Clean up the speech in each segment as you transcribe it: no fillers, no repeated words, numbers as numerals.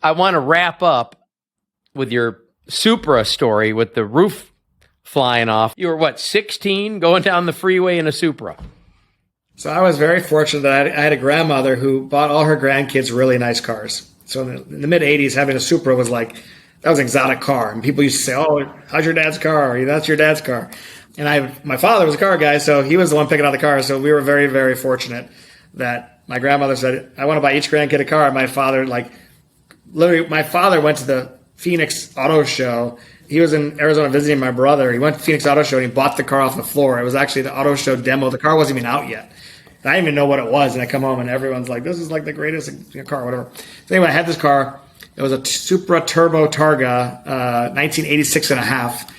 I want to wrap up with your Supra story with the roof flying off. You were, what, 16 going down the freeway in a Supra? So I was very fortunate that I had a grandmother who bought all her grandkids really nice cars. So in the mid-'80s, having a Supra was like, that was an exotic car. And people used to say, oh, how's your dad's car? Or, that's your dad's car. And my father was a car guy, so he was the one picking out the cars. So we were very, very fortunate that my grandmother said, I want to buy each grandkid a car. And my father, literally, my father went to the Phoenix Auto Show. He was in Arizona visiting my brother. He went to Phoenix Auto Show and he bought the car off the floor. It was actually the auto show demo. The car wasn't even out yet. And I didn't even know what it was. And I come home and everyone's like, this is like the greatest car, whatever. So anyway, I had this car. It was a Supra Turbo Targa, 1986 and a half,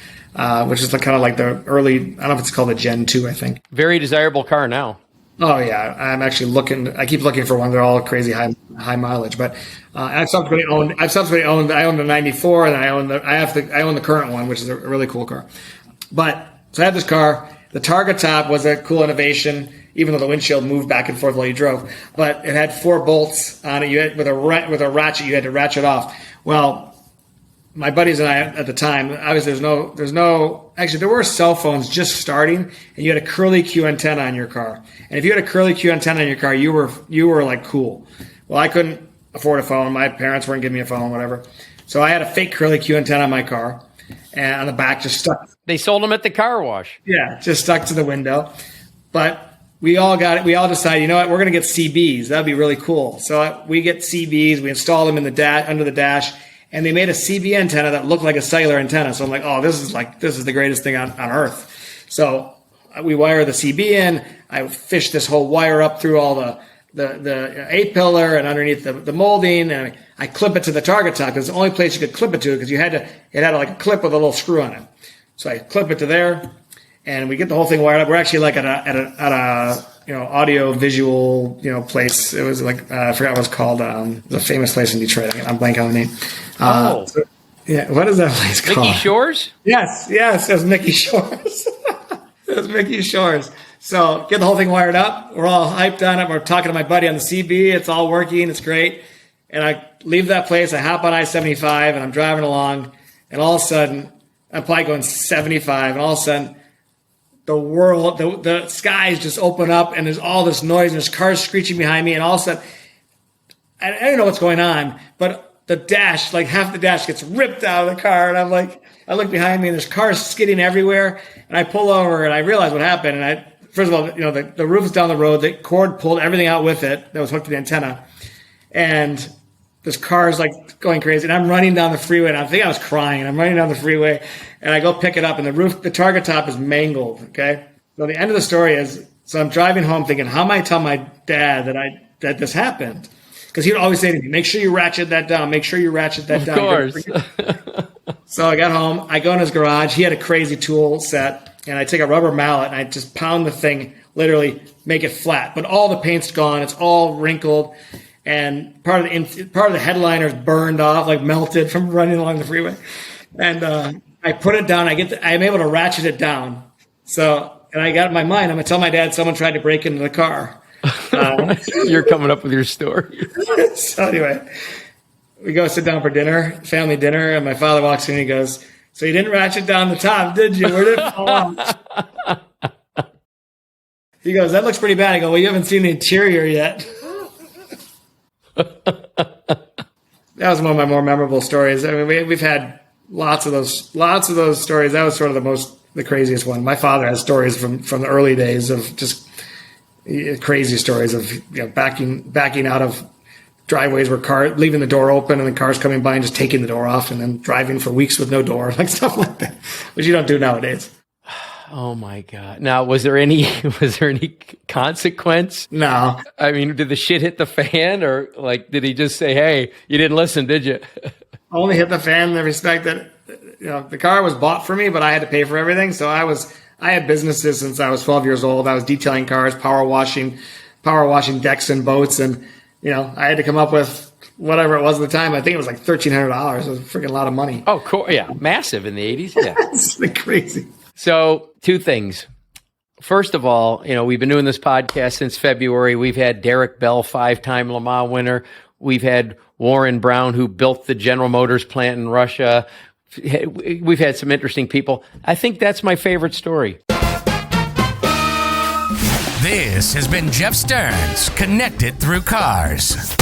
which is kind of like the early, I don't know if it's called a Gen 2, I think. Very desirable car now. Oh yeah, I'm actually looking. I keep looking for one. They're all crazy high mileage. But I've subsequently owned. I own the '94, and I own the current one, which is a really cool car. But so I had this car. The Targa top was a cool innovation, even though the windshield moved back and forth while you drove. But it had 4 bolts on it. You had with a ratchet. You had to ratchet off. Well, my buddies and I at the time, obviously there were cell phones just starting, and you had a curly Q antenna on your car. And if you had a curly Q antenna on your car, you were like cool. Well, I couldn't afford a phone. My parents weren't giving me a phone, whatever. So I had a fake curly Q antenna on my car, and on the back just stuck. They sold them at the car wash. Yeah, just stuck to the window. But we all decided, you know what, we're going to get CBs. That'd be really cool. So we get CBs. We install them in under the dash. And they made a CB antenna that looked like a cellular antenna. So I'm like, oh, this is the greatest thing on earth. So we wire the CB in. I fished this whole wire up through all the A-pillar and underneath the molding. And I clip it to the Targa top because it's the only place you could clip it to because it had like a clip with a little screw on it. So I clip it to there and we get the whole thing wired up. We're actually like at a audio visual, place. It was like, I forgot what it's called. It was a famous place in Detroit. I'm blanking on the name. Yeah. What is that place called? Mickey Shores? Yes. It was Mickey Shores. It was Mickey Shores. So get the whole thing wired up. We're all hyped on it. We're talking to my buddy on the CB. It's all working. It's great. And I leave that place. I hop on I-75 and I'm driving along. And all of a sudden, I'm probably going 75. And all of a sudden, the skies just open up and there's all this noise and there's cars screeching behind me. And all of a sudden, I don't know what's going on, but the dash, like half the dash gets ripped out of the car. And I'm like, I look behind me and there's cars skidding everywhere. And I pull over and I realize what happened. And first of all, the roof is down the road. The cord pulled everything out with it that was hooked to the antenna. And this car is like going crazy. And I'm running down the freeway and I think I was crying. I'm running down the freeway and I go pick it up and the Targa top is mangled. Okay. So the end of the story is, so I'm driving home thinking, how am I tell my dad that this happened? Because he would always say to me, make sure you ratchet that down. Make sure you ratchet that down. Of course. So I got home. I go in his garage. He had a crazy tool set. And I take a rubber mallet and I just pound the thing, literally make it flat. But all the paint's gone. It's all wrinkled. And part of the headliner is burned off, like melted from running along the freeway. And I put it down. I'm able to ratchet it down. So, and I got in my mind, I'm going to tell my dad someone tried to break into the car. You're coming up with your story. So anyway, we go sit down for dinner, family dinner, and my father walks in and he goes, so you didn't ratchet down the top, did you? Where did it fall off? He goes, that looks pretty bad. I go, well, you haven't seen the interior yet. That was one of my more memorable stories. I mean, we've had lots of those stories. That was sort of the craziest one. My father has stories from the early days of just crazy stories of backing out of driveways where leaving the door open and the cars coming by and just taking the door off and then driving for weeks with no door, like stuff like that, which you don't do nowadays. Oh my God. Now, was there any consequence? No. I mean, did the shit hit the fan or did he just say, hey, you didn't listen, did you? Only hit the fan in the respect that, the car was bought for me, but I had to pay for everything. So I had businesses since I was 12 years old. I was detailing cars, power washing decks and boats. And, I had to come up with whatever it was at the time. I think it was like $1,300. It was a freaking lot of money. Oh, cool. Yeah. Massive in the 80s. Yeah. It's like crazy. So 2 things. First of all, we've been doing this podcast since February. We've had Derek Bell, 5-time Le Mans winner. We've had Warren Brown, who built the General Motors plant in Russia. We've had some interesting people. I think that's my favorite story. This has been Jeff Stearns, Connected Through Cars.